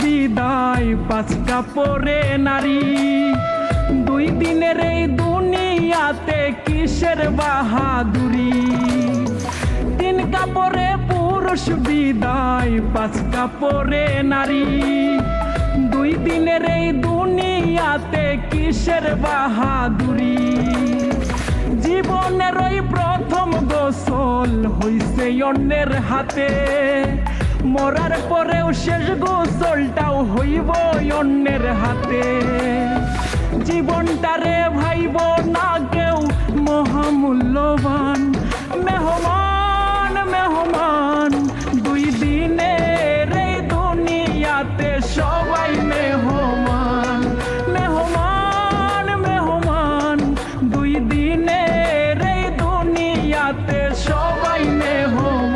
বিদায় পাঁচ কাপড়ে নারী, দুই দিনের এই দুনিয়াতে কিসের বাহাদুরি। তিন কাপড়ে পুরুষ বিদায় পাঁচ কাপড়ে নারী, দুই দিনের এই দুনিয়াতে কিসের বাহাদুরি। জীবনের ওই প্রথম গোসল হইছে অন্যের হাতে, মরার পরেও শেষ গোসলটাও হইব অন্যের হাতে। জীবনটারে ভাইব না কেউ মহামূল্যবান, মেহমান মেহমান দুই দিনের এই দুনিয়াতে সবাই মেহমান। মেহমান মেহমান দুই দিনের এই দুনিয়াতে সবাই মেহমান।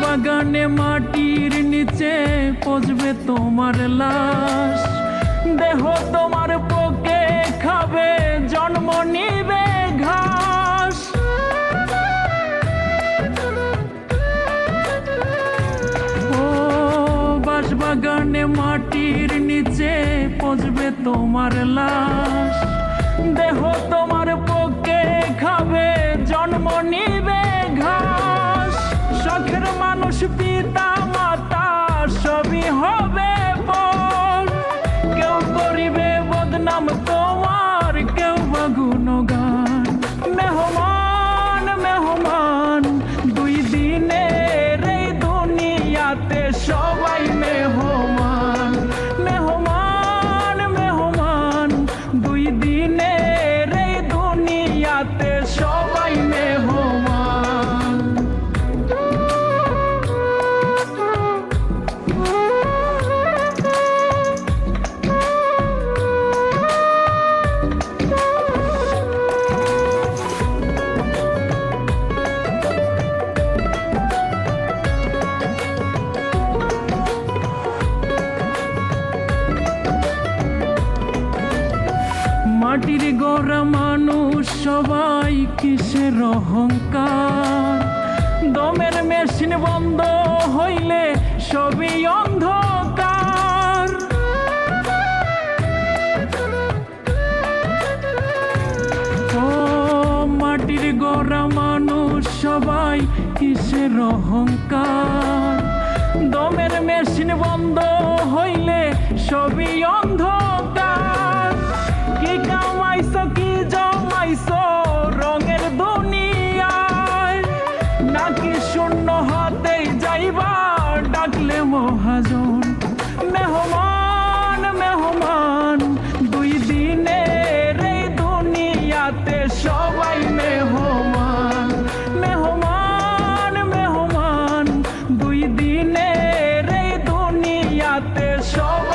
বাগানে মাটির নিচে পচবে তোমার লাশ, দেহ তোমার পোকে খাবে জন্ম নিবে ঘাস। ও বাগানে মাটির নিচে পচবে তোমার লাশ, দেহ তোমার পোকে খাবে জন্ম নিবে ঘাস। শখের মানুষ পিতা মাতা সবই হবে পর, কেউ করিবে বদনাম তোমার কেউ বা গুণগান। মেহমান মেহমান দুই দিনের এই দুনিয়াতে সবাই মেহমান। মেহমান মেহমান দুই দিনের এই দুনিয়াতে সবাই মেহমান। মাটির গড়া মানুষ সবাই কিসের অহংকার, দমের মেশিন বন্ধ হইলে সবই অন্ধকার। ও মাটির গড়া মানুষ সবাই কিসের অহংকার, দমের মেশিন বন্ধ হইলে সবই অন্ধকার। কি কামাইছো কি জমাইছো রঙের দুনিয়ায়, নাকি শূন্য হাতেই যাইবা ডাকলে মহাজন। মেহমান মেহমান দুই দিনের এই দুনিয়াতে সবাই মেহমান। মেহমান মেহমান দুই দিনের এই দুনিয়াতে সবাই